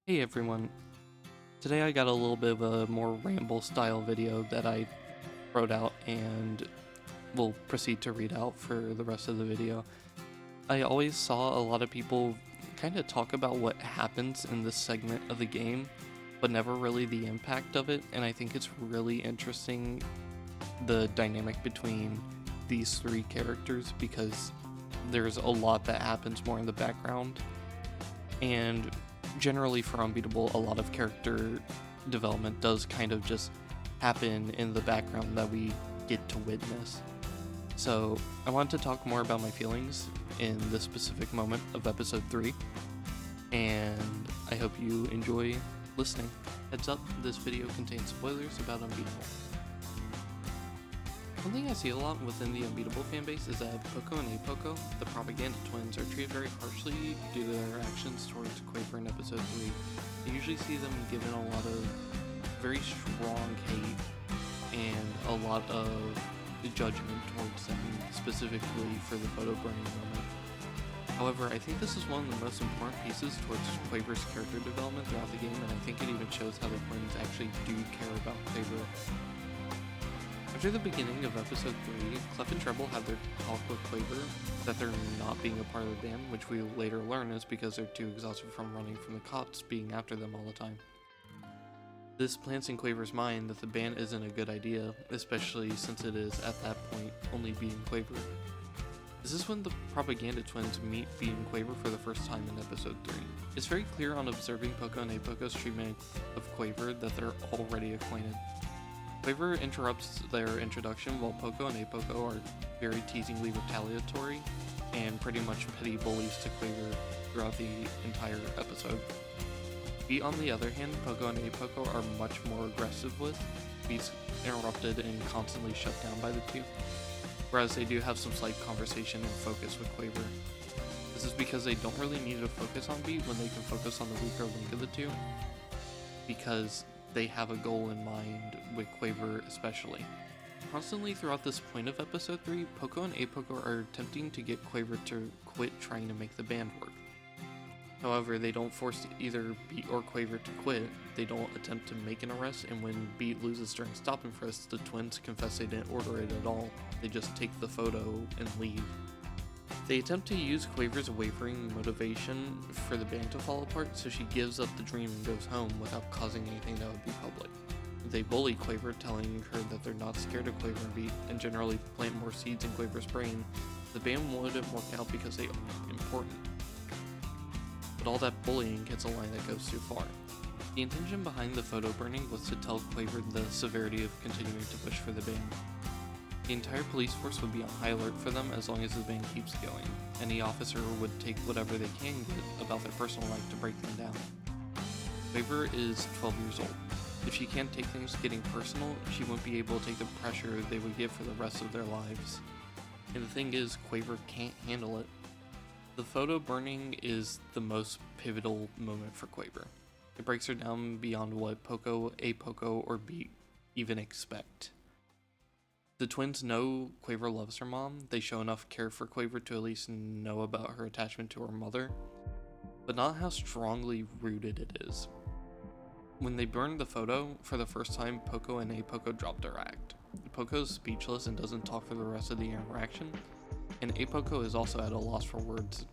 Hey everyone, today I got a little bit of a more ramble style video that I wrote out and will proceed to read out for the rest of the video. I always saw a lot of people kind of talk about what happens in this segment of the game, but never really the impact of it, and I think it's really interesting the dynamic between these three characters because there's a lot that happens more in the background, and generally for Unbeatable, a lot of character development does kind of just happen in the background that we get to witness. So I want to talk more about my feelings in this specific moment of episode 3, and I hope you enjoy listening. Heads up, this video contains spoilers about Unbeatable. One thing I see a lot within the Unbeatable fanbase is that Poco and Poco, the propaganda twins, are treated very harshly due to their actions towards Quaver in episode 3. I usually see them given a lot of very strong hate and a lot of judgment towards them, specifically for the photo burning moment. However, I think this is one of the most important pieces towards Quaver's character development throughout the game, and I think it even shows how the twins actually do care about Quaver. After the beginning of episode 3, Clef and Treble have their talk with Quaver that they're not being a part of the band, which we later learn is because they're too exhausted from running from the cops being after them all the time. This plants in Quaver's mind that the band isn't a good idea, especially since it is, at that point, only Bee and Quaver. This is when the propaganda twins meet Bee and Quaver for the first time in episode 3. It's very clear on observing Poco and Poco's treatment of Quaver that they're already acquainted. Quaver interrupts their introduction while Poco and Poco are very teasingly retaliatory and pretty much petty bullies to Quaver throughout the entire episode. Bee, on the other hand, Poco and Poco are much more aggressive with. Bee's interrupted and constantly shut down by the two, whereas they do have some slight conversation and focus with Quaver. This is because they don't really need to focus on Bee when they can focus on the weaker link of the two, because they have a goal in mind with Quaver especially. Constantly throughout this point of episode 3, Poco and Poco are attempting to get Quaver to quit trying to make the band work. However, they don't force either Beat or Quaver to quit. They don't attempt to make an arrest, and when Beat loses during stop and frisk, the twins confess they didn't order it at all. They just take the photo and leave. They attempt to use Quaver's wavering motivation for the band to fall apart, so she gives up the dream and goes home without causing anything that would be public. They bully Quaver, telling her that they're not scared of Quaver and Beat, and generally plant more seeds in Quaver's brain. The band wouldn't work out because they are important. But all that bullying hits a line that goes too far. The intention behind the photo burning was to tell Quaver the severity of continuing to push for the band. The entire police force would be on high alert for them as long as the band keeps going. Any officer would take whatever they can get about their personal life to break them down. Quaver is 12 years old. If she can't take things getting personal, she won't be able to take the pressure they would give for the rest of their lives. And the thing is, Quaver can't handle it. The photo burning is the most pivotal moment for Quaver. It breaks her down beyond what Poco, Poco, or Beat even expect. The twins know Quaver loves her mom. They show enough care for Quaver to at least know about her attachment to her mother, but not how strongly rooted it is. When they burn the photo, for the first time, Poco and Poco drop their act. Poco's speechless and doesn't talk for the rest of the interaction, and Poco is also at a loss for words.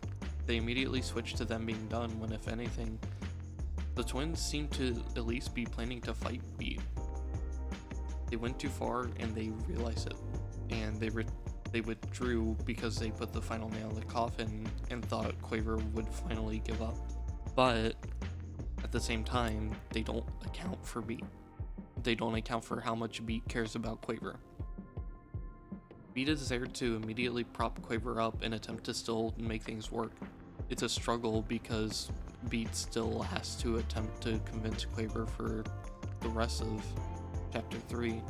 They immediately switch to them being done when, if anything, the twins seem to at least be planning to fight Beat. They went too far and they realized it, and they withdrew because they put the final nail in the coffin and thought Quaver would finally give up. But at the same time, they don't account for Beat. They don't account for how much Beat cares about Quaver. Beat is there to immediately prop Quaver up and attempt to still make things work. It's a struggle because Beat still has to attempt to convince Quaver for the rest of Chapter 3,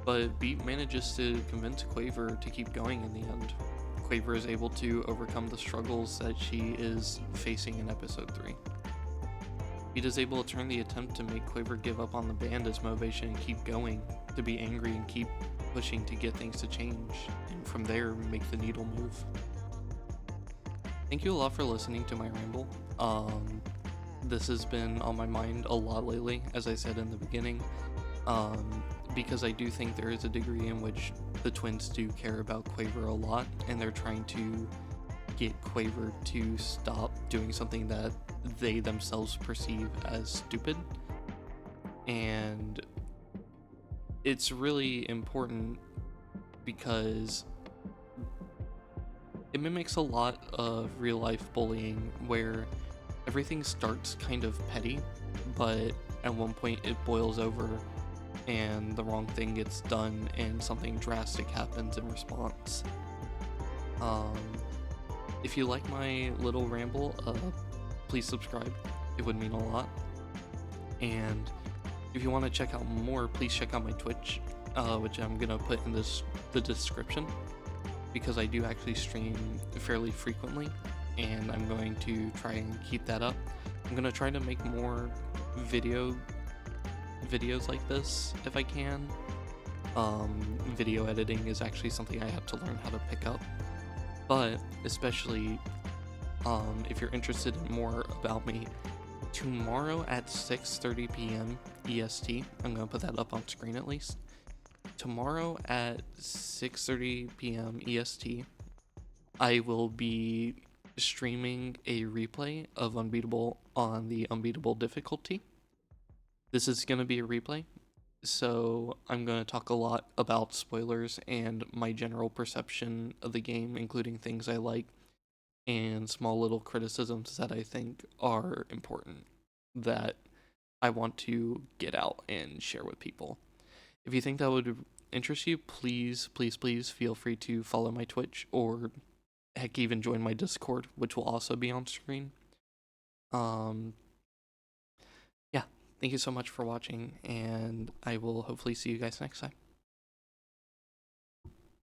but Beat manages to convince Quaver to keep going in the end. Quaver is able to overcome the struggles that she is facing in episode 3. Beat is able to turn the attempt to make Quaver give up on the band as motivation and keep going, to be angry and keep pushing to get things to change, and from there make the needle move. Thank you a lot for listening to my ramble. this has been on my mind a lot lately, as I said in the beginning, because I do think there is a degree in which the twins do care about Quaver a lot, and they're trying to get Quaver to stop doing something that they themselves perceive as stupid. And it's really important because it mimics a lot of real life bullying where everything starts kind of petty, but at one point it boils over and the wrong thing gets done and something drastic happens in response. If you like my little ramble, please subscribe. It would mean a lot. And if you want to check out more, please check out my Twitch, which I'm gonna put in the description, because I do actually stream fairly frequently, and I'm going to try and keep that up. I'm gonna try to make more videos like this if I can. Video editing is actually something I have to learn how to pick up, but especially if you're interested in more about me, tomorrow at 6:30 p.m. EST, I'm gonna put that up on screen at least. Tomorrow at 6:30 p.m. EST, I will be streaming a replay of Unbeatable on the Unbeatable difficulty. This is going to be a replay, so I'm going to talk a lot about spoilers and my general perception of the game, including things I like and small little criticisms that I think are important that I want to get out and share with people. If you think that would interest you, please feel free to follow my Twitch, or heck, even join my Discord, which will also be on screen. Yeah, thank you so much for watching, and I will hopefully see you guys next time.